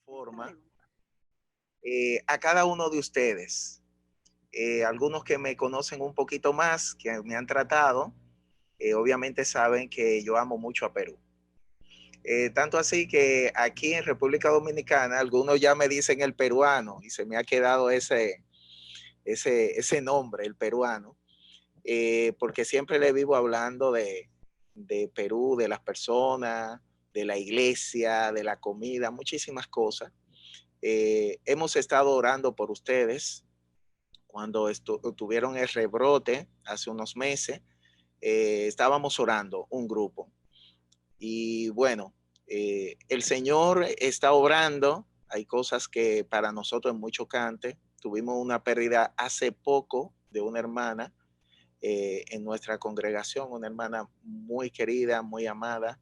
forma a cada uno de ustedes. Algunos que me conocen un poquito más, que me han tratado, obviamente saben que yo amo mucho a Perú. Tanto así que aquí en República Dominicana algunos ya me dicen el peruano y se me ha quedado ese nombre, el peruano, porque siempre le vivo hablando de Perú, de las personas, de la iglesia, de la comida, muchísimas cosas. Hemos estado orando por ustedes cuando tuvieron el rebrote hace unos meses. Estábamos orando un grupo y bueno, el Señor está obrando. Hay cosas que para nosotros es muy chocante. Tuvimos una pérdida hace poco de una hermana en nuestra congregación, una hermana muy querida, muy amada,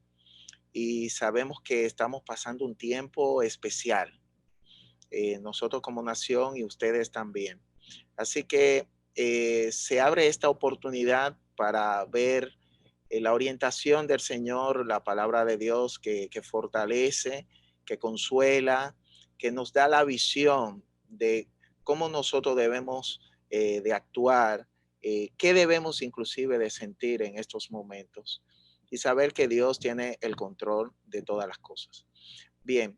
y sabemos que estamos pasando un tiempo especial, nosotros como nación y ustedes también. Así que se abre esta oportunidad para ver la orientación del Señor, la palabra de Dios que fortalece, que consuela, que nos da la visión de cómo nosotros debemos de actuar, qué debemos inclusive de sentir en estos momentos y saber que Dios tiene el control de todas las cosas. Bien,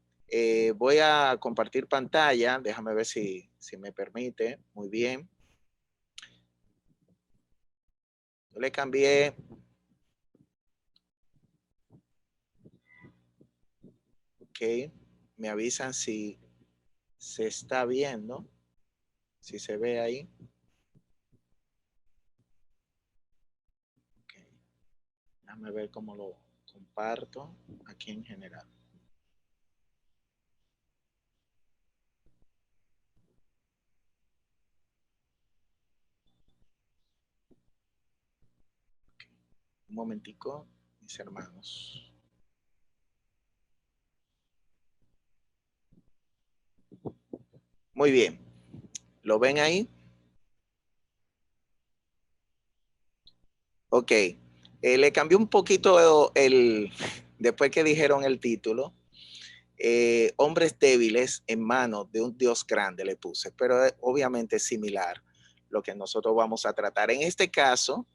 voy a compartir pantalla, déjame ver si me permite. Muy bien. Yo le cambié. Ok, me avisan si se está viendo, si se ve ahí. Okay. Déjame ver cómo lo comparto aquí en general. Okay. Un momentico, mis hermanos. Muy bien, ¿lo ven ahí? Ok, le cambié un poquito después que dijeron el título. Hombres débiles en manos de un Dios grande le puse, pero obviamente es similar lo que nosotros vamos a tratar. En este caso,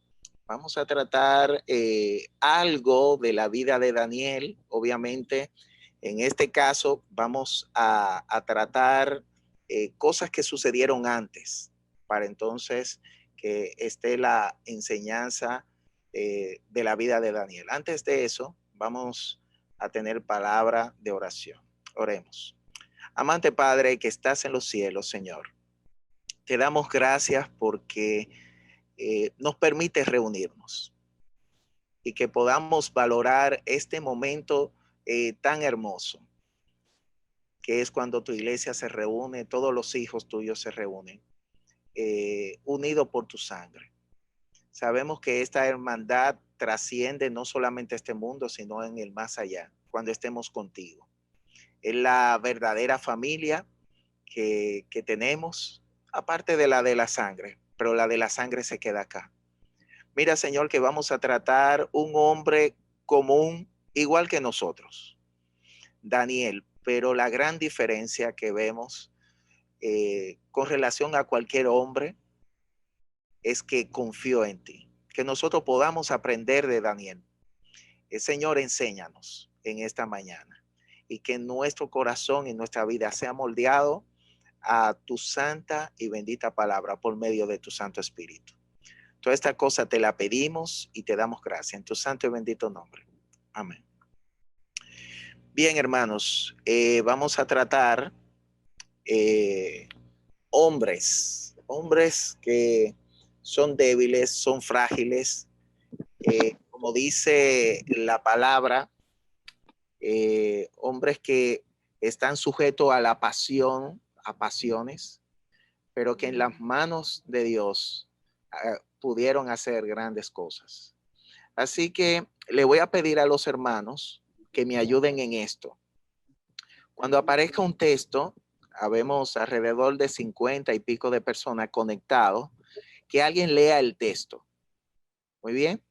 vamos a tratar algo de la vida de Daniel. Obviamente, en este caso vamos a tratar cosas que sucedieron antes, para entonces que esté la enseñanza de la vida de Daniel. Antes de eso, vamos a tener palabra de oración. Oremos. Amante Padre que estás en los cielos, Señor, te damos gracias porque nos permite reunirnos y que podamos valorar este momento tan hermoso, que es cuando tu iglesia se reúne, todos los hijos tuyos se reúnen, unidos por tu sangre. Sabemos que esta hermandad trasciende no solamente este mundo, sino en el más allá, cuando estemos contigo. Es la verdadera familia que tenemos, aparte de la sangre, pero la de la sangre se queda acá. Mira, Señor, que vamos a tratar un hombre común, igual que nosotros, Daniel, pero la gran diferencia que vemos con relación a cualquier hombre es que confió en ti, que nosotros podamos aprender de Daniel. Señor, enséñanos en esta mañana y que nuestro corazón y nuestra vida sea moldeado a tu santa y bendita palabra por medio de tu Santo Espíritu. Toda esta cosa te la pedimos y te damos gracias en tu santo y bendito nombre. Amén. Bien, hermanos, vamos a tratar eh, hombres que son débiles, son frágiles, como dice la palabra, hombres que están sujetos a la pasión, a pasiones, pero que en las manos de Dios pudieron hacer grandes cosas. Así que le voy a pedir a los hermanos que me ayuden en esto. Cuando aparezca un texto, habemos alrededor de 50 y pico de personas conectados, que alguien lea el texto. Muy bien.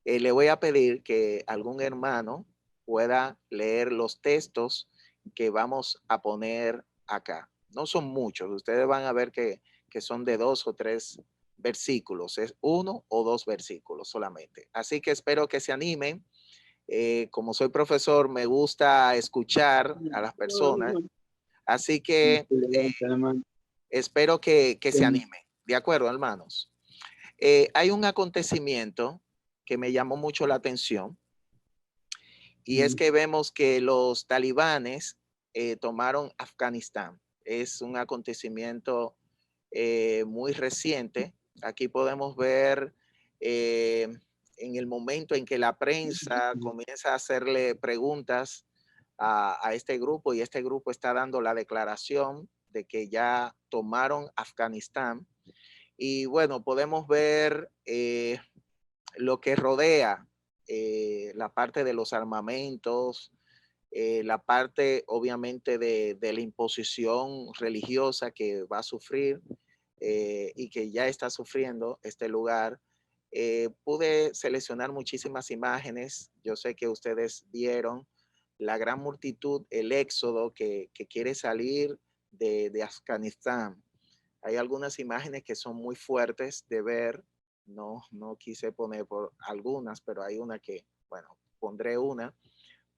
Le voy a pedir que algún hermano pueda leer los textos que vamos a poner acá. No son muchos, ustedes van a ver que son de 2 o 3 versículos, es 1 o 2 versículos solamente. Así que espero que se animen. Como soy profesor, me gusta escuchar a las personas, así que espero que se animen. ¿De acuerdo, hermanos? Hay un acontecimiento que me llamó mucho la atención y es que vemos que los talibanes tomaron Afganistán. Es un acontecimiento muy reciente. Aquí podemos ver en el momento en que la prensa comienza a hacerle preguntas a este grupo y este grupo está dando la declaración de que ya tomaron Afganistán. Y bueno, podemos ver lo que rodea la parte de los armamentos, la parte obviamente de la imposición religiosa que va a sufrir y que ya está sufriendo este lugar. Pude seleccionar muchísimas imágenes. Yo sé que ustedes vieron la gran multitud, el éxodo que quiere salir de Afganistán. Hay algunas imágenes que son muy fuertes de ver. No quise poner por algunas, pero hay una que, bueno, pondré una,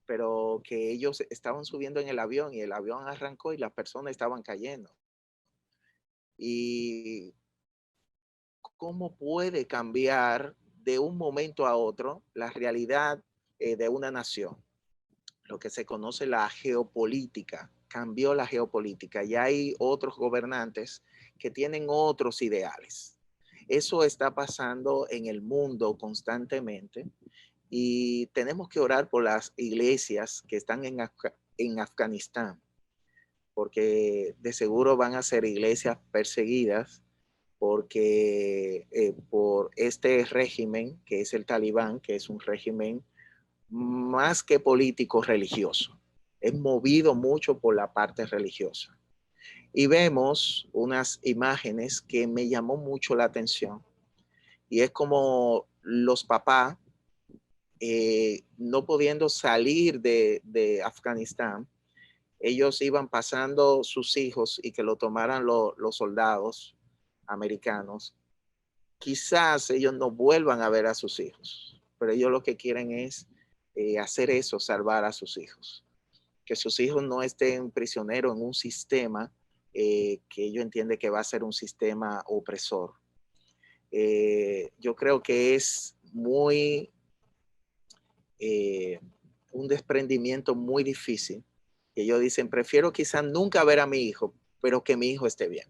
pero que ellos estaban subiendo en el avión y el avión arrancó y las personas estaban cayendo. Y cómo puede cambiar de un momento a otro la realidad de una nación, lo que se conoce la geopolítica, cambió la geopolítica. Ya hay otros gobernantes que tienen otros ideales. Eso está pasando en el mundo constantemente y tenemos que orar por las iglesias que están en Afganistán, porque de seguro van a ser iglesias perseguidas porque por este régimen que es el Talibán, que es un régimen más que político religioso. Es movido mucho por la parte religiosa. Y vemos unas imágenes que me llamó mucho la atención. Y es como los papás, no pudiendo salir de Afganistán, ellos iban pasando sus hijos y que lo tomaran los soldados americanos. Quizás ellos no vuelvan a ver a sus hijos, pero ellos lo que quieren es hacer eso, salvar a sus hijos. Que sus hijos no estén prisioneros en un sistema que ellos entienden que va a ser un sistema opresor. Yo creo que es muy eh, un desprendimiento muy difícil. Que ellos dicen, prefiero quizás nunca ver a mi hijo, pero que mi hijo esté bien.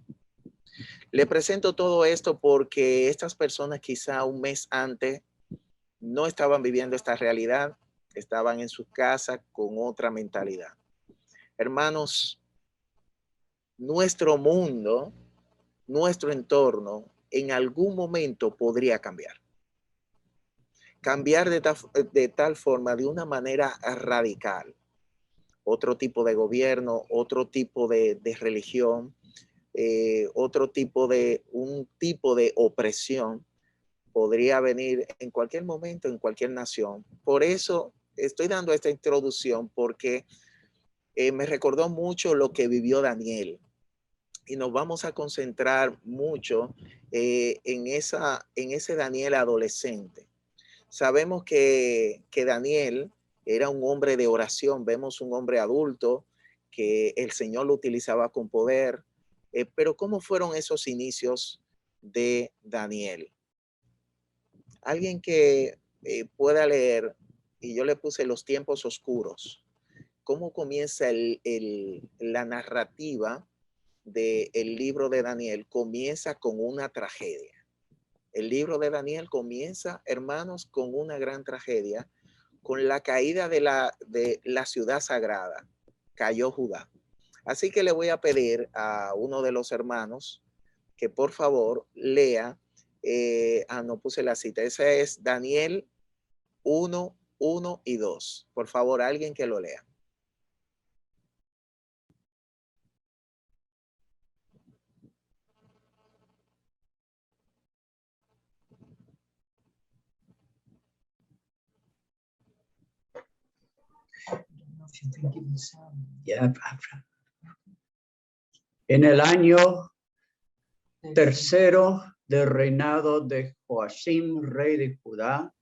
Le presento todo esto porque estas personas quizá un mes antes no estaban viviendo esta realidad, estaban en sus casas con otra mentalidad. Hermanos, nuestro mundo, nuestro entorno, en algún momento podría cambiar. Cambiar de tal forma, de una manera radical. Otro tipo de gobierno, otro tipo de religión, otro tipo un tipo de opresión podría venir en cualquier momento, en cualquier nación. Por eso estoy dando esta introducción porque me recordó mucho lo que vivió Daniel y nos vamos a concentrar mucho en ese Daniel adolescente. Sabemos que Daniel era un hombre de oración, vemos un hombre adulto que el Señor lo utilizaba con poder, pero ¿cómo fueron esos inicios de Daniel? Alguien que pueda leer, y yo le puse los tiempos oscuros, cómo comienza la narrativa del libro de Daniel, comienza con una tragedia. El libro de Daniel comienza, hermanos, con una gran tragedia, con la caída de la ciudad sagrada. Cayó Judá. Así que le voy a pedir a uno de los hermanos que por favor lea, no puse la cita, esa es Daniel 1, 1 y 2. Por favor, alguien que lo lea. En el año tercero del reinado de Joacim, rey de Judá,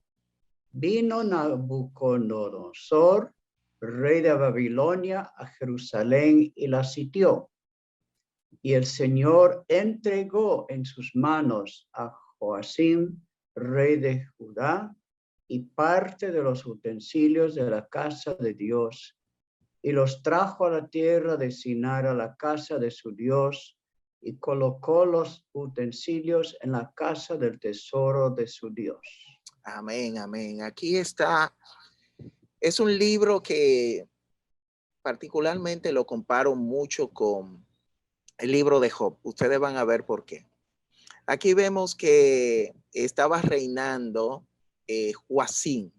vino Nabucodonosor, rey de Babilonia, a Jerusalén y la sitió. Y el Señor entregó en sus manos a Joacim, rey de Judá, y parte de los utensilios de la casa de Dios, y los trajo a la tierra de Sinar, a la casa de su Dios, y colocó los utensilios en la casa del tesoro de su Dios. Amén, amén. Aquí está. Es un libro que particularmente lo comparo mucho con el libro de Job. Ustedes van a ver por qué. Aquí vemos que estaba reinando Joacim.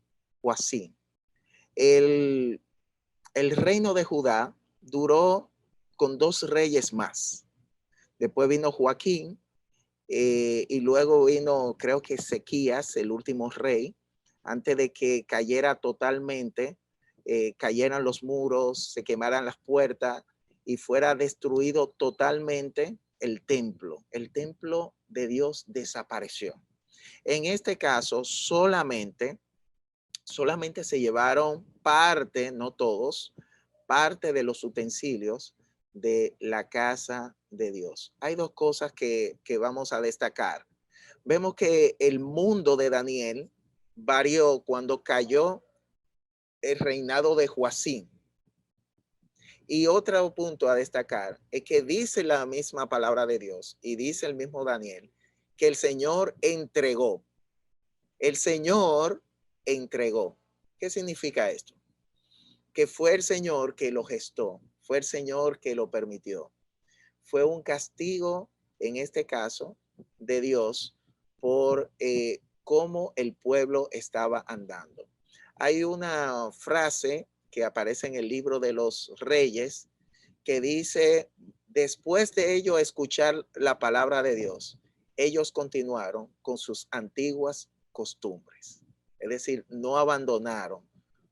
El reino de Judá duró con 2 reyes más. Después vino Joaquín y luego vino, creo que Ezequías, el último rey, antes de que cayera totalmente, cayeran los muros, se quemaran las puertas y fuera destruido totalmente el templo. El templo de Dios desapareció. En este caso, solamente se llevaron parte, no todos, parte de los utensilios de la casa de Dios. Hay 2 cosas que vamos a destacar. Vemos que el mundo de Daniel varió cuando cayó el reinado de Joacim. Y otro punto a destacar es que dice la misma palabra de Dios y dice el mismo Daniel que el Señor entregó. El Señor entregó. ¿Qué significa esto? Que fue el Señor que lo gestó, fue el Señor que lo permitió. Fue un castigo, en este caso, de Dios por cómo el pueblo estaba andando. Hay una frase que aparece en el libro de los Reyes que dice, después de ello escuchar la palabra de Dios, ellos continuaron con sus antiguas costumbres. Es decir, no abandonaron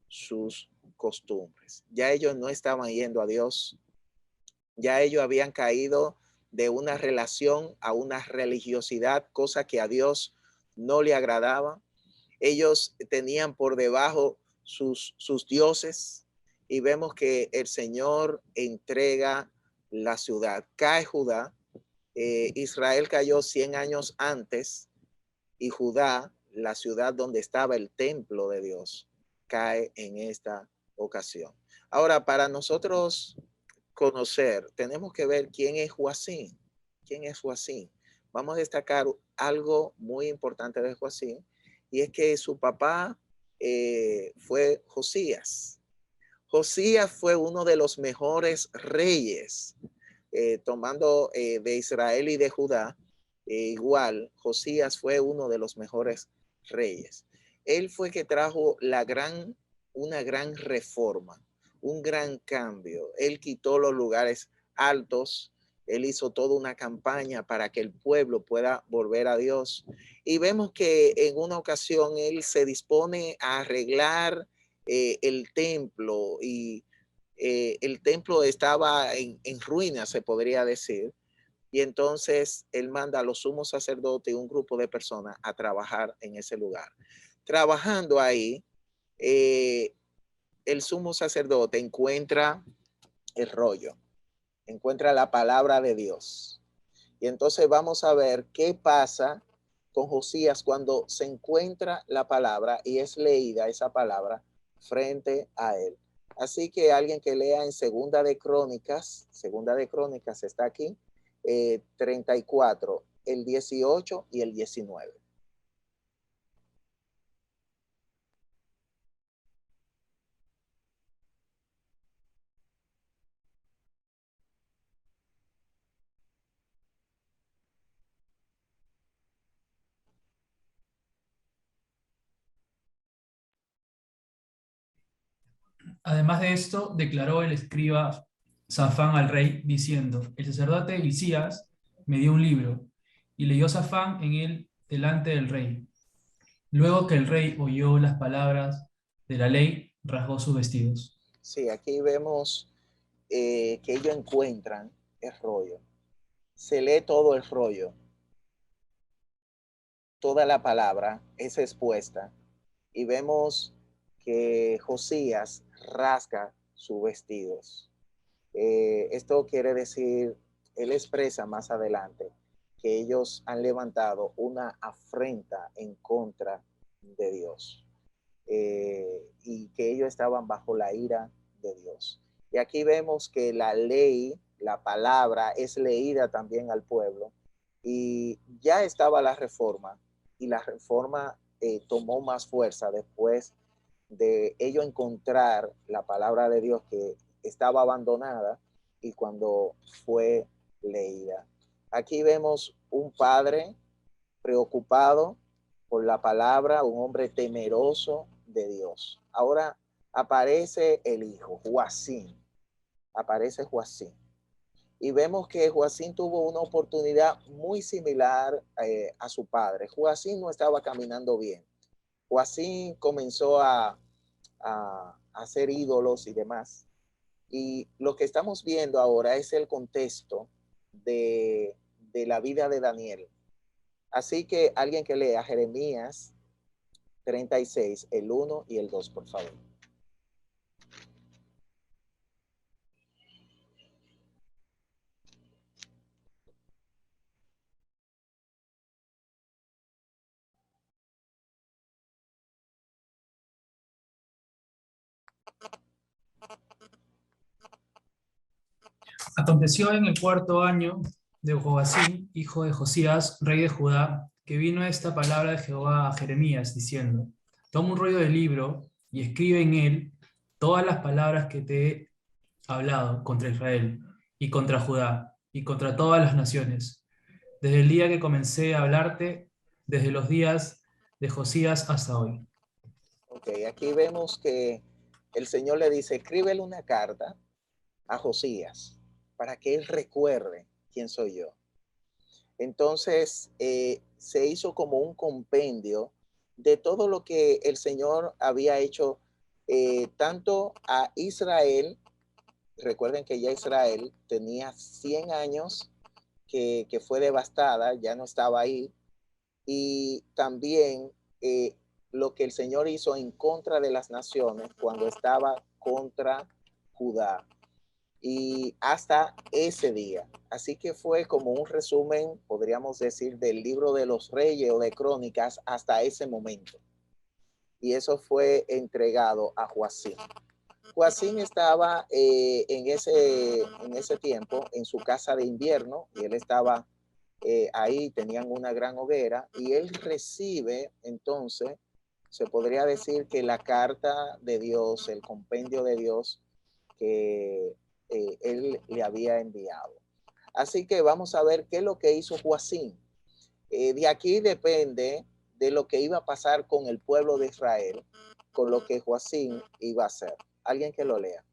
sus costumbres. Ya ellos no estaban yendo a Dios. Ya ellos habían caído de una relación a una religiosidad, cosa que a Dios no le agradaba. Ellos tenían por debajo sus dioses y vemos que el Señor entrega la ciudad. Cae Judá. Israel cayó 100 años antes y Judá, la ciudad donde estaba el templo de Dios, cae en esta ocasión. Ahora, para nosotros conocer, tenemos que ver quién es Joacim. ¿Quién es Joacim? Vamos a destacar algo muy importante de Joacim y es que su papá fue Josías. Josías fue uno de los mejores reyes, tomando de Israel y de Judá. Igual, Josías fue uno de los mejores reyes. Él fue que trajo una gran reforma, un gran cambio. Él quitó los lugares altos. Él hizo toda una campaña para que el pueblo pueda volver a Dios. Y vemos que en una ocasión él se dispone a arreglar el templo y el templo estaba en ruinas, se podría decir. Y entonces él manda a los sumos sacerdotes y un grupo de personas a trabajar en ese lugar. Trabajando ahí, el sumo sacerdote encuentra el rollo, encuentra la palabra de Dios. Y entonces vamos a ver qué pasa con Josías cuando se encuentra la palabra y es leída esa palabra frente a él. Así que alguien que lea en Segunda de Crónicas está aquí, 34, el 18 y el 19. Además de esto, declaró el escriba Safán al rey, diciendo: el sacerdote Hilcías me dio un libro, y leyó Safán en él delante del rey. Luego que el rey oyó las palabras de la ley, rasgó sus vestidos. Sí, aquí vemos que ellos encuentran el rollo. Se lee todo el rollo. Toda la palabra es expuesta. Y vemos que Josías rasga sus vestidos. Esto quiere decir, él expresa más adelante que ellos han levantado una afrenta en contra de Dios y que ellos estaban bajo la ira de Dios. Y aquí vemos que la ley, la palabra, es leída también al pueblo y ya estaba la reforma y la reforma tomó más fuerza después de ello encontrar la palabra de Dios que estaba abandonada y cuando fue leída. Aquí vemos un padre preocupado por la palabra, un hombre temeroso de Dios. Ahora aparece el hijo, Joacim. Aparece Joacim. Y vemos que Joacim tuvo una oportunidad muy similar a su padre. Joacim no estaba caminando bien. Joacim comenzó a hacer ídolos y demás. Y lo que estamos viendo ahora es el contexto de la vida de Daniel. Así que alguien que lea Jeremías 36, el 1 y el 2, por favor. Aconteció en el cuarto año de Joacim, hijo de Josías, rey de Judá, que vino esta palabra de Jehová a Jeremías, diciendo: toma un rollo de libro y escribe en él todas las palabras que te he hablado contra Israel y contra Judá y contra todas las naciones, desde el día que comencé a hablarte, desde los días de Josías hasta hoy. Ok, aquí vemos que el Señor le dice, escríbele una carta a Josías para que él recuerde quién soy yo. Entonces se hizo como un compendio de todo lo que el Señor había hecho tanto a Israel. Recuerden que ya Israel tenía 100 años que fue devastada, ya no estaba ahí. Y también lo que el Señor hizo en contra de las naciones cuando estaba contra Judá y hasta ese día. Así que fue como un resumen, podríamos decir, del libro de los reyes o de crónicas hasta ese momento. Y eso fue entregado a Joacim. Joacim estaba en ese tiempo en su casa de invierno y él estaba ahí, tenían una gran hoguera y él recibe entonces, se podría decir que la carta de Dios, el compendio de Dios que él le había enviado. Así que vamos a ver qué es lo que hizo Joacim. De aquí depende de lo que iba a pasar con el pueblo de Israel, con lo que Joacim iba a hacer. Alguien que lo lea.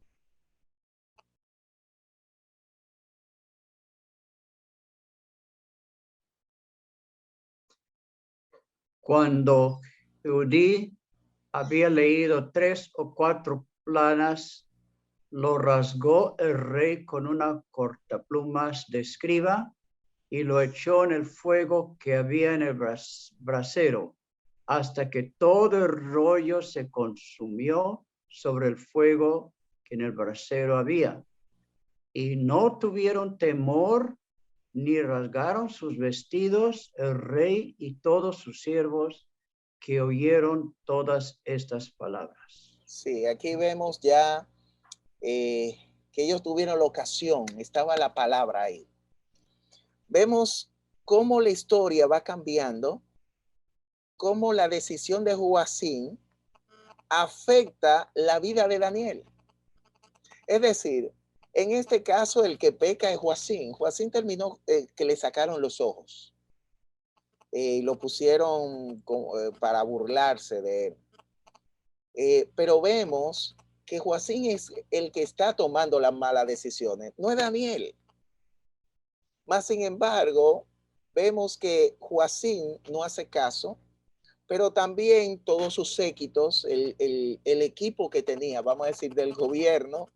Cuando Eudí había leído 3 o 4 planas, lo rasgó el rey con una cortaplumas de escriba y lo echó en el fuego que había en el brasero, hasta que todo el rollo se consumió sobre el fuego que en el brasero había. Y no tuvieron temor ni rasgaron sus vestidos el rey y todos sus siervos que oyeron todas estas palabras. Sí, aquí vemos ya que ellos tuvieron la ocasión, estaba la palabra ahí. Vemos cómo la historia va cambiando, cómo la decisión de Joacim afecta la vida de Daniel. Es decir, en este caso el que peca es Joacim. Joacim terminó que le sacaron los ojos y lo pusieron para burlarse de él. Pero vemos que Joacim es el que está tomando las malas decisiones, no es Daniel. Más sin embargo, vemos que Joacim no hace caso, pero también todos sus séquitos, el equipo que tenía, vamos a decir, del gobierno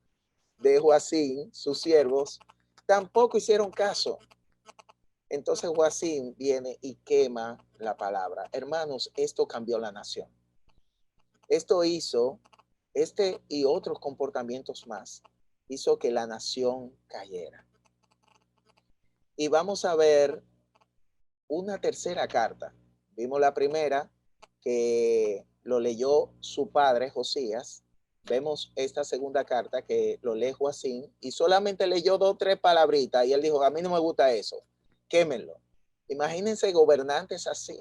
de Joacín, sus siervos, tampoco hicieron caso. Entonces Joacín viene y quema la palabra. Hermanos, esto cambió la nación. Esto hizo, este y otros comportamientos más, hizo que la nación cayera. Y vamos a ver una tercera carta. Vimos la primera, que lo leyó su padre Josías. Vemos esta segunda carta que lo lee Joacín y solamente leyó 2 o 3 palabritas y él dijo, a mí no me gusta eso, quémenlo. Imagínense gobernantes así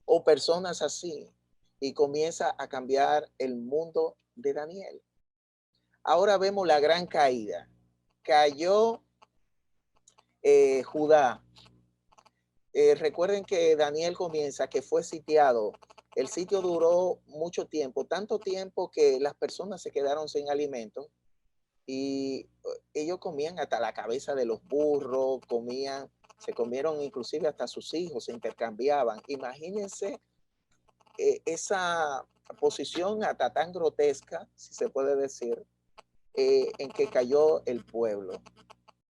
o personas así y comienza a cambiar el mundo de Daniel. Ahora vemos la gran caída. Cayó Judá. Recuerden que Daniel comienza que fue sitiado. El sitio duró mucho tiempo, tanto tiempo que las personas se quedaron sin alimento y ellos comían hasta la cabeza de los burros, se comieron inclusive hasta sus hijos, se intercambiaban. Imagínense esa posición hasta tan grotesca, si se puede decir, en que cayó el pueblo.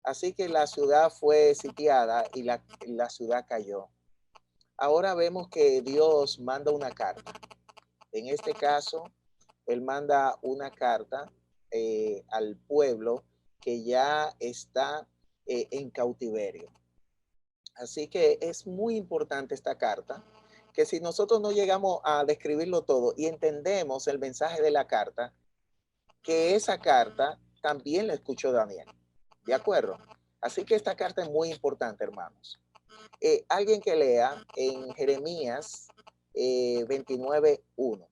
Así que la ciudad fue sitiada y la ciudad cayó. Ahora vemos que Dios manda una carta. En este caso, Él manda una carta al pueblo que ya está en cautiverio. Así que es muy importante esta carta, que si nosotros no llegamos a describirlo todo y entendemos el mensaje de la carta, que esa carta también la escuchó Daniel. ¿De acuerdo? Así que esta carta es muy importante, hermanos. Alguien que lea en Jeremías 29:1,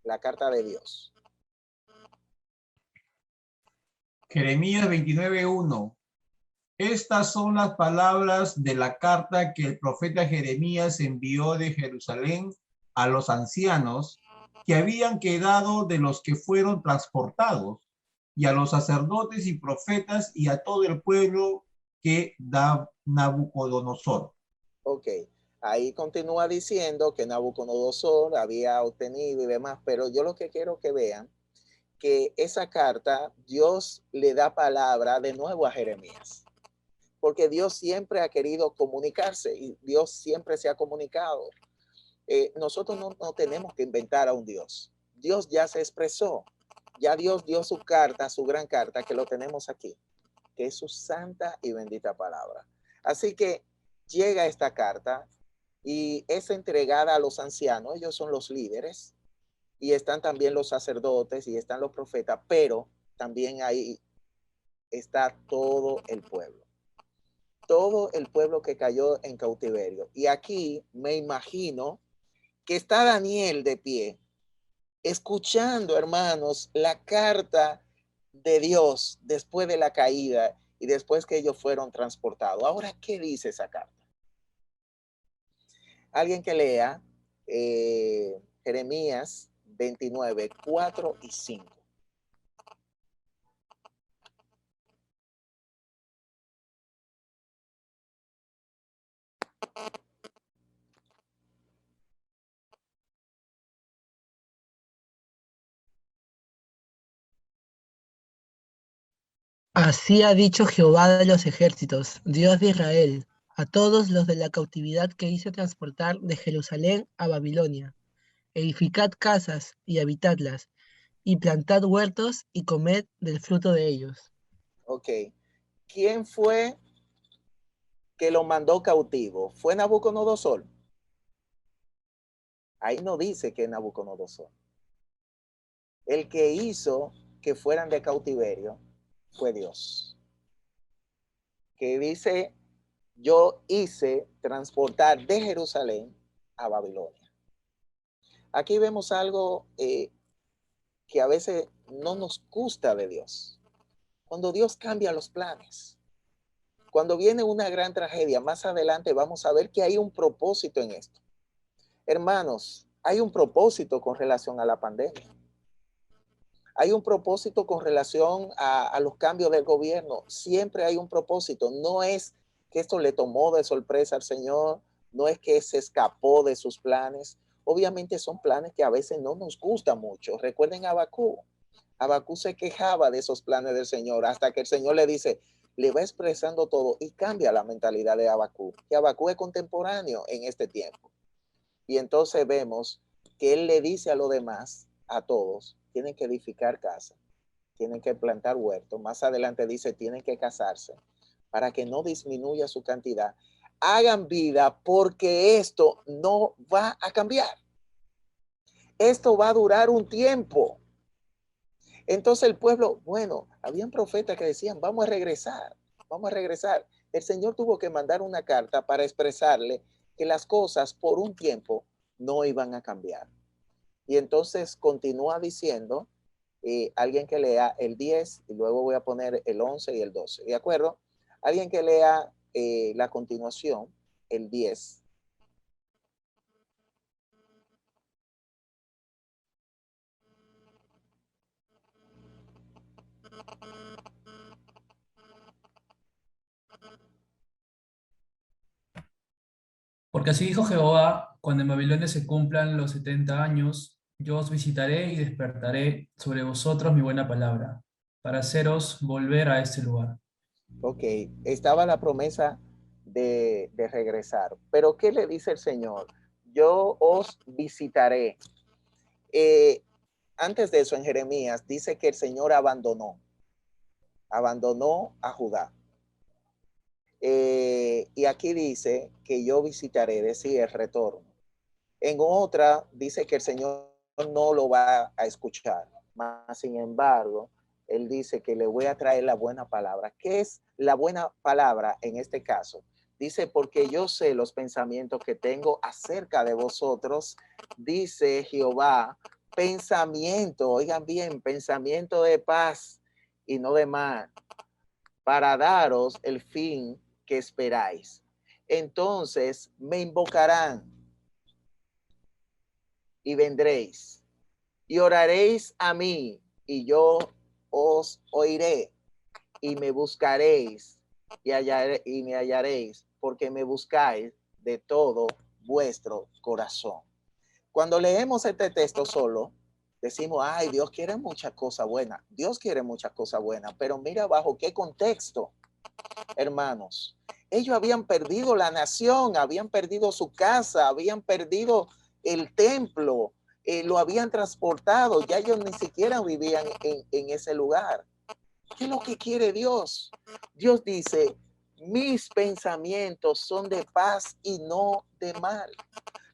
la carta de Dios. Jeremías 29:1. Estas son las palabras de la carta que el profeta Jeremías envió de Jerusalén a los ancianos que habían quedado de los que fueron transportados, y a los sacerdotes y profetas y a todo el pueblo que da Nabucodonosor. Ok, ahí continúa diciendo que Nabucodonosor había obtenido y demás, pero yo lo que quiero que vean, que esa carta Dios le da palabra de nuevo a Jeremías, porque Dios siempre ha querido comunicarse y Dios siempre se ha comunicado. Nosotros no tenemos que inventar a un Dios. Dios ya se expresó, ya Dios dio su carta, su gran carta, que lo tenemos aquí, que es su santa y bendita palabra. Así que llega esta carta y es entregada a los ancianos, ellos son los líderes, y están también los sacerdotes y están los profetas, pero también ahí está todo el pueblo que cayó en cautiverio. Y aquí me imagino que está Daniel de pie, escuchando, hermanos, la carta de Dios después de la caída y después que ellos fueron transportados. Ahora, ¿qué dice esa carta? Alguien que lea Jeremías 29:4 y 5. Así ha dicho Jehová de los ejércitos, Dios de Israel, a todos los de la cautividad que hice transportar de Jerusalén a Babilonia. Edificad casas y habitadlas, y plantad huertos y comed del fruto de ellos. Ok. ¿Quién fue que lo mandó cautivo? ¿Fue Nabucodonosor? Ahí no dice que es Nabucodonosor. El que hizo que fueran de cautiverio fue Dios. Que dice, yo hice transportar de Jerusalén a Babilonia. Aquí vemos algo que a veces no nos gusta de Dios. Cuando Dios cambia los planes. Cuando viene una gran tragedia, más adelante vamos a ver que hay un propósito en esto. Hermanos, hay un propósito con relación a la pandemia. Hay un propósito con relación a los cambios del gobierno. Siempre hay un propósito. No es que esto le tomó de sorpresa al Señor. No es que se escapó de sus planes. Obviamente son planes que a veces no nos gustan mucho. Recuerden a Habacuc. Habacuc se quejaba de esos planes del Señor hasta que el Señor le dice, le va expresando todo y cambia la mentalidad de Habacuc, que Habacuc es contemporáneo en este tiempo. Y entonces vemos que él le dice a los demás, a todos, tienen que edificar casa, tienen que plantar huertos. Más adelante dice, tienen que casarse para que no disminuya su cantidad. Hagan vida porque esto no va a cambiar. Esto va a durar un tiempo. Entonces el pueblo, bueno, habían profetas que decían, vamos a regresar, vamos a regresar. El Señor tuvo que mandar una carta para expresarle que las cosas por un tiempo no iban a cambiar. Y entonces continúa diciendo, alguien que lea el 10 y luego voy a poner el 11 y el 12, ¿de acuerdo? Alguien que lea la continuación, el 10. Porque así dijo Jehová, cuando en Babilonia se cumplan los 70 años, yo os visitaré y despertaré sobre vosotros mi buena palabra, para haceros volver a este lugar. Ok, estaba la promesa de regresar, pero ¿qué le dice el Señor? Yo os visitaré. Antes de eso, en Jeremías, dice que el Señor abandonó a Judá. Y aquí dice que yo visitaré, decía el retorno. En otra dice que el Señor no lo va a escuchar. Mas, sin embargo, él dice que le voy a traer la buena palabra. ¿Qué es la buena palabra en este caso? Dice, porque yo sé los pensamientos que tengo acerca de vosotros, dice Jehová, pensamiento, oigan bien, pensamiento de paz y no de mal, para daros el fin que esperáis. Entonces me invocarán y vendréis y oraréis a mí y yo os oiré y me buscaréis y me hallaréis porque me buscáis de todo vuestro corazón. Cuando leemos este texto solo, decimos, ay, Dios quiere muchas cosas buenas. Dios quiere muchas cosas buenas, pero mira bajo qué contexto, hermanos. Ellos habían perdido la nación, habían perdido su casa, habían perdido el templo, lo habían transportado, ya ellos ni siquiera vivían en ese lugar. ¿Qué es lo que quiere Dios? Dios dice, mis pensamientos son de paz y no de mal.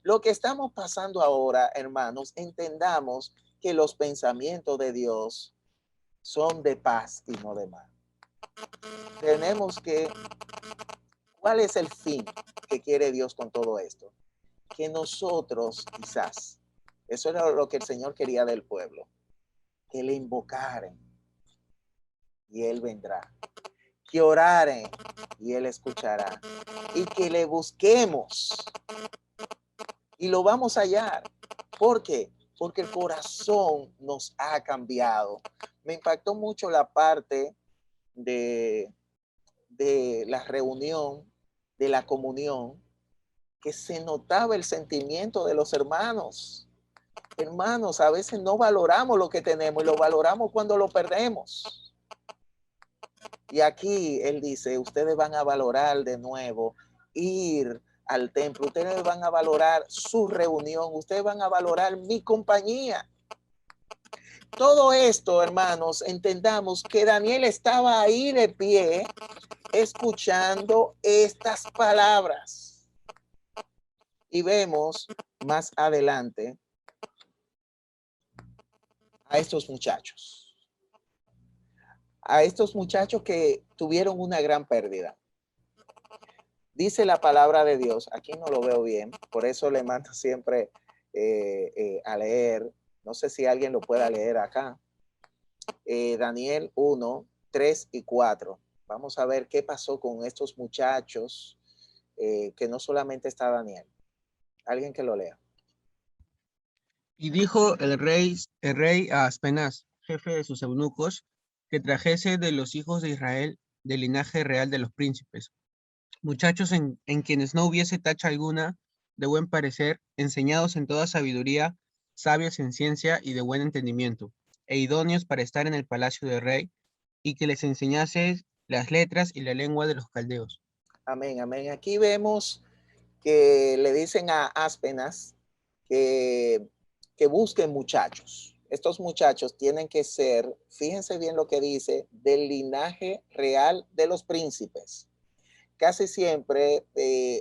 Lo que estamos pasando ahora, hermanos, entendamos que los pensamientos de Dios son de paz y no de mal. Tenemos que, ¿cuál es el fin que quiere Dios con todo esto? Que nosotros quizás, eso era lo que el Señor quería del pueblo, que le invocaren y Él vendrá, que oraren y Él escuchará y que le busquemos y lo vamos a hallar. ¿Por qué? Porque el corazón nos ha cambiado. Me impactó mucho la parte de la reunión, de la comunión, que se notaba el sentimiento de los hermanos. Hermanos, a veces no valoramos lo que tenemos y lo valoramos cuando lo perdemos. Y aquí él dice, ustedes van a valorar de nuevo ir al templo, ustedes van a valorar su reunión, ustedes van a valorar mi compañía. Todo esto, hermanos, entendamos que Daniel estaba ahí de pie escuchando estas palabras. Y vemos más adelante a estos muchachos que tuvieron una gran pérdida. Dice la palabra de Dios, aquí no lo veo bien, por eso le mando siempre a leer, no sé si alguien lo pueda leer acá, Daniel 1, 3 y 4. Vamos a ver qué pasó con estos muchachos, que no solamente está Daniel. Alguien que lo lea. Y dijo el rey a Aspenaz, jefe de sus eunucos, que trajese de los hijos de Israel, del linaje real de los príncipes, muchachos en quienes no hubiese tacha alguna de buen parecer, enseñados en toda sabiduría, sabios en ciencia y de buen entendimiento, e idóneos para estar en el palacio del rey, y que les enseñase las letras y la lengua de los caldeos. Amén, amén. Aquí vemos que le dicen a Aspenas que busquen muchachos. Estos muchachos tienen que ser, fíjense bien lo que dice, del linaje real de los príncipes. Casi siempre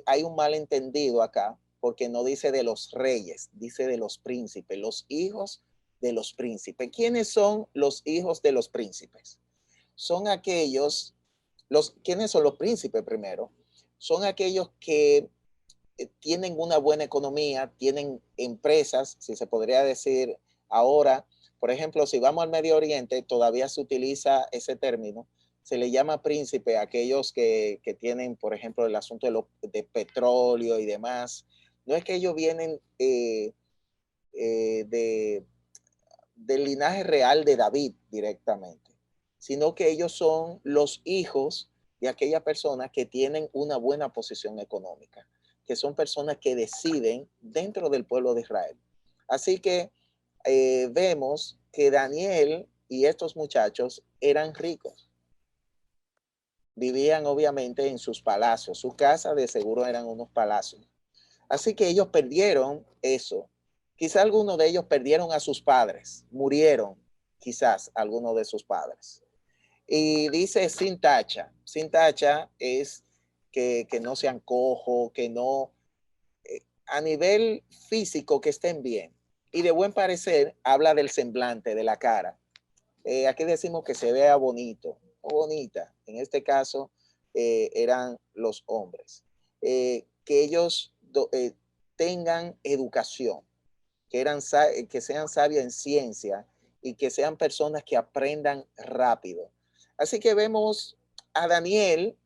hay un malentendido acá, porque no dice de los reyes, dice de los príncipes, los hijos de los príncipes. ¿Quiénes son los hijos de los príncipes? Son aquellos, ¿quiénes son los príncipes primero? Son aquellos que tienen una buena economía, tienen empresas, si se podría decir ahora, por ejemplo, si vamos al Medio Oriente, todavía se utiliza ese término, se le llama príncipe a aquellos que tienen, por ejemplo, el asunto de petróleo y demás. No es que ellos vienen del linaje real de David directamente, sino que ellos son los hijos de aquellas personas que tienen una buena posición económica, que son personas que deciden dentro del pueblo de Israel. Así que vemos que Daniel y estos muchachos eran ricos. Vivían obviamente en sus palacios, sus casas de seguro eran unos palacios. Así que ellos perdieron eso. Quizá algunos de ellos perdieron a sus padres, murieron quizás algunos de sus padres. Y dice sin tacha. Sin tacha es que no sean cojos, que no, a nivel físico que estén bien. Y de buen parecer habla del semblante, de la cara. Aquí decimos que se vea bonito o bonita. En este caso eran los hombres. Que ellos tengan educación, que sean sabios en ciencia y que sean personas que aprendan rápido. Así que vemos a Daniel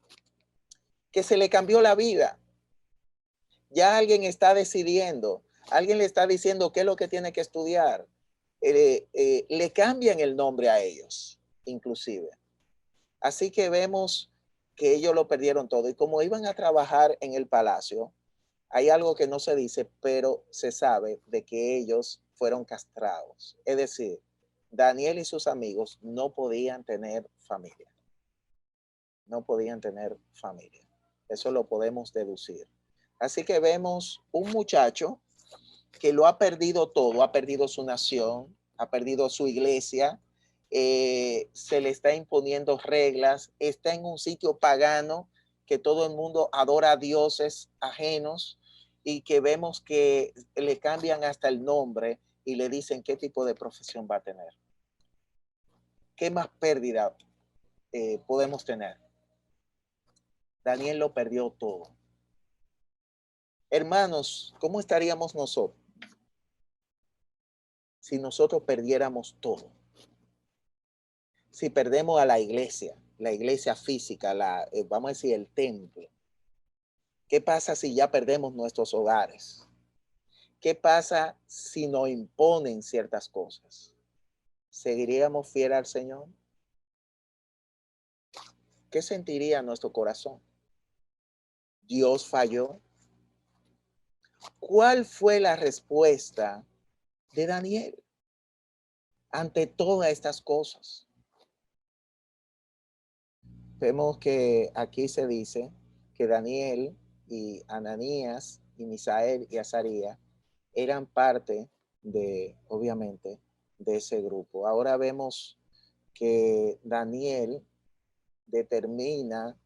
que se le cambió la vida. Ya alguien está decidiendo, alguien le está diciendo qué es lo que tiene que estudiar. Le cambian el nombre a ellos, inclusive. Así que vemos que ellos lo perdieron todo. Y como iban a trabajar en el palacio, hay algo que no se dice, pero se sabe de que ellos fueron castrados. Es decir, Daniel y sus amigos no podían tener familia. No podían tener familia. Eso lo podemos deducir. Así que vemos un muchacho que lo ha perdido todo, ha perdido su nación, ha perdido su iglesia, se le está imponiendo reglas, está en un sitio pagano que todo el mundo adora a dioses ajenos y que vemos que le cambian hasta el nombre y le dicen qué tipo de profesión va a tener. ¿Qué más pérdida podemos tener? Daniel lo perdió todo. Hermanos, ¿cómo estaríamos nosotros si nosotros perdiéramos todo? Si perdemos a la iglesia física, vamos a decir el templo. ¿Qué pasa si ya perdemos nuestros hogares? ¿Qué pasa si nos imponen ciertas cosas? ¿Seguiríamos fiel al Señor? ¿Qué sentiría nuestro corazón? ¿Dios falló? ¿Cuál fue la respuesta de Daniel ante todas estas cosas? Vemos que aquí se dice que Daniel y Ananías y Misael y Azarías eran parte de, obviamente, de ese grupo. Ahora vemos que Daniel determina,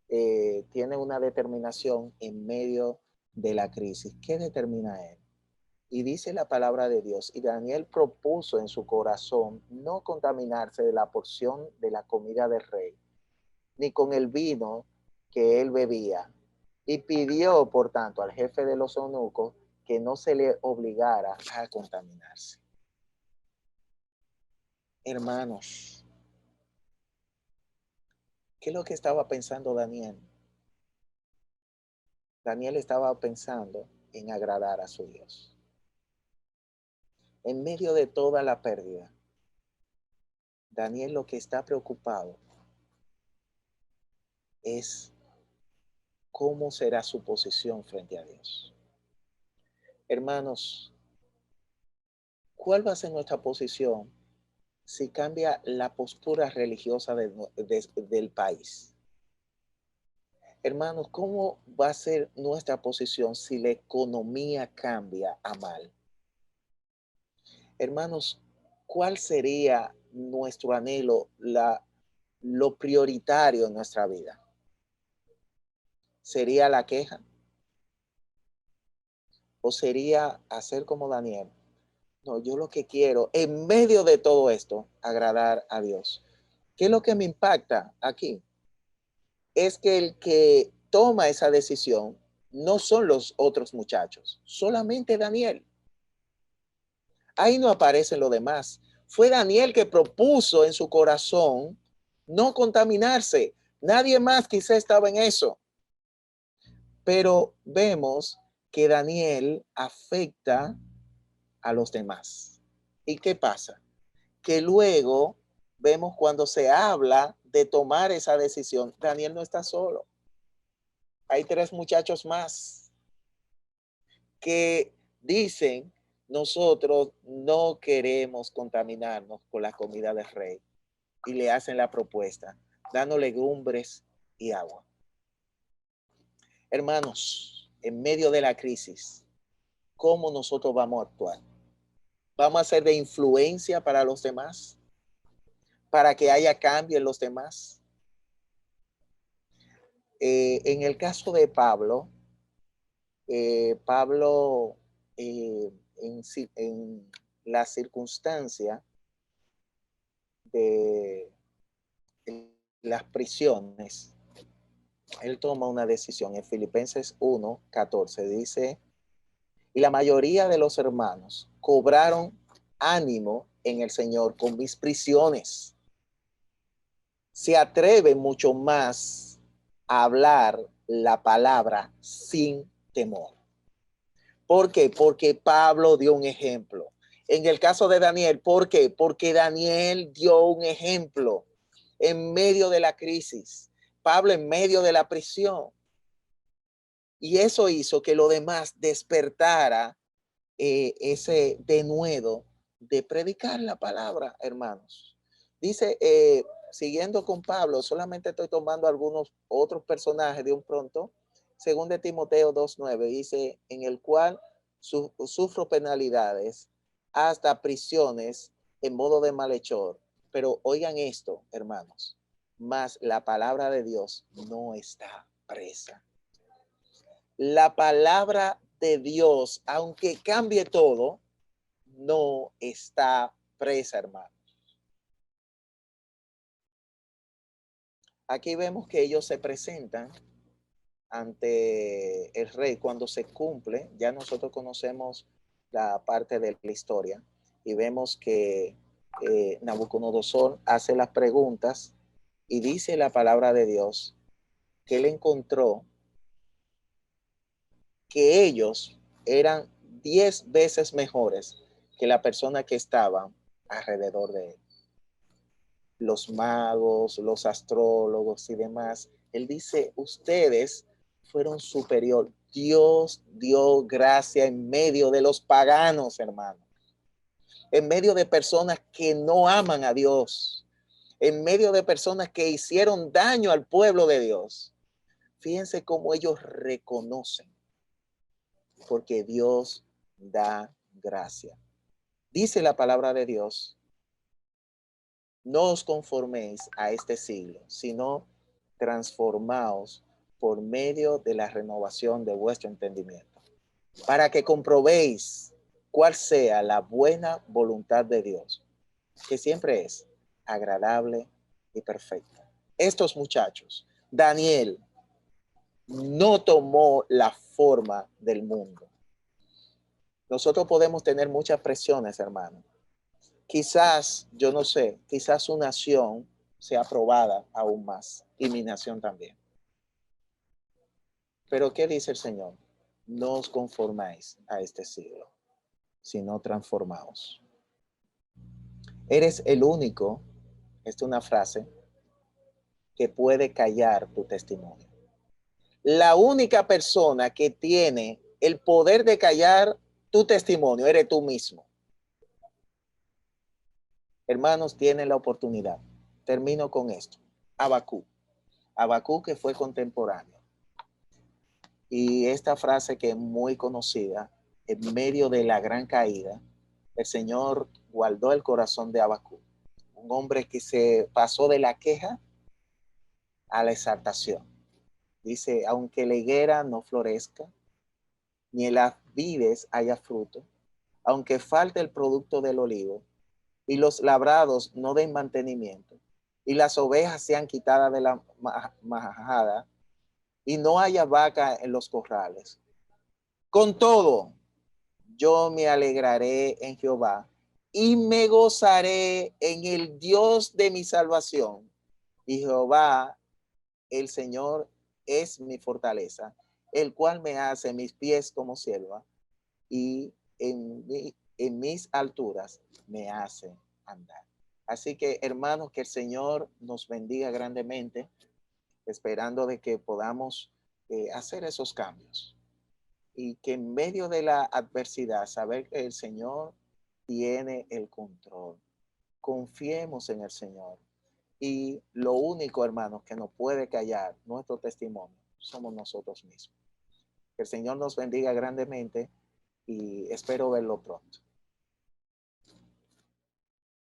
tiene una determinación en medio de la crisis. ¿Qué determina él? Y dice la palabra de Dios, y Daniel propuso en su corazón no contaminarse de la porción de la comida del rey, ni con el vino que él bebía. Y pidió, por tanto, al jefe de los eunucos que no se le obligara a contaminarse. Hermanos, ¿qué es lo que estaba pensando Daniel? Daniel estaba pensando en agradar a su Dios. En medio de toda la pérdida, Daniel lo que está preocupado es cómo será su posición frente a Dios. Hermanos, ¿cuál va a ser nuestra posición si cambia la postura religiosa del país? Hermanos, ¿cómo va a ser nuestra posición si la economía cambia a mal? Hermanos, ¿cuál sería nuestro anhelo, lo prioritario en nuestra vida? ¿Sería la queja? ¿O sería hacer como Daniel? No, yo lo que quiero, en medio de todo esto, agradar a Dios. ¿Qué es lo que me impacta aquí? Es que el que toma esa decisión no son los otros muchachos, solamente Daniel. Ahí no aparecen los demás. Fue Daniel que propuso en su corazón no contaminarse. Nadie más quizá estaba en eso. Pero vemos que Daniel afecta a los demás. ¿Y qué pasa? Que luego vemos cuando se habla de tomar esa decisión, Daniel no está solo. Hay 3 muchachos más que dicen, nosotros no queremos contaminarnos con la comida del rey. Y le hacen la propuesta, dando legumbres y agua. Hermanos, en medio de la crisis, ¿cómo nosotros vamos a actuar? ¿Vamos a ser de influencia para los demás? ¿Para que haya cambio en los demás? En el caso de Pablo, Pablo en la circunstancia de las prisiones, él toma una decisión. En Filipenses 1:14 dice, y la mayoría de los hermanos cobraron ánimo en el Señor con mis prisiones. Se atreve mucho más a hablar la palabra sin temor. ¿Por qué? Porque Pablo dio un ejemplo. En el caso de Daniel, ¿por qué? Porque Daniel dio un ejemplo en medio de la crisis. Pablo en medio de la prisión. Y eso hizo que lo demás despertara ese denuedo de predicar la palabra, hermanos. Dice, siguiendo con Pablo, solamente estoy tomando algunos otros personajes de un pronto. Según de Timoteo 2:9, dice, en el cual sufro penalidades, hasta prisiones en modo de malhechor. Pero oigan esto, hermanos, mas la palabra de Dios no está presa. La palabra de Dios, aunque cambie todo, no está presa, hermano. Aquí vemos que ellos se presentan ante el rey cuando se cumple. Ya nosotros conocemos la parte de la historia y vemos que Nabucodonosor hace las preguntas y dice la palabra de Dios que él encontró que ellos eran 10 veces mejores que la persona que estaba alrededor de él. Los magos, los astrólogos y demás. Él dice, ustedes fueron superior. Dios dio gracia en medio de los paganos, hermano. En medio de personas que no aman a Dios. En medio de personas que hicieron daño al pueblo de Dios. Fíjense cómo ellos reconocen. Porque Dios da gracia. Dice la palabra de Dios, no os conforméis a este siglo, sino transformaos por medio de la renovación de vuestro entendimiento, para que comprobéis cuál sea la buena voluntad de Dios, que siempre es agradable y perfecta. Estos muchachos, Daniel, no tomó la forma del mundo. Nosotros podemos tener muchas presiones, hermano. Quizás, yo no sé, quizás su nación sea aprobada aún más y mi nación también. Pero ¿qué dice el Señor? No os conformáis a este siglo, sino transformaos. Eres el único, esta es una frase, que puede callar tu testimonio. La única persona que tiene el poder de callar Tu testimonio, eres tú mismo. Hermanos, tienen la oportunidad. Termino con esto. Habacuc. Habacuc, que fue contemporáneo. Y esta frase que es muy conocida, en medio de la gran caída, el Señor guardó el corazón de Habacuc, un hombre que se pasó de la queja a la exaltación. Dice, aunque la higuera no florezca, ni en las vides haya fruto, aunque falte el producto del olivo, y los labrados no den mantenimiento, y las ovejas sean quitadas de la majada, y no haya vaca en los corrales. Con todo, yo me alegraré en Jehová y me gozaré en el Dios de mi salvación. Y Jehová, el Señor, es mi fortaleza, el cual me hace mis pies como sierva y en mis alturas me hace andar. Así que, hermanos, que el Señor nos bendiga grandemente, esperando de que podamos hacer esos cambios. Y que en medio de la adversidad, saber que el Señor tiene el control. Confiemos en el Señor. Y lo único, hermanos, que nos puede callar nuestro testimonio somos nosotros mismos. Que el Señor nos bendiga grandemente y espero verlo pronto.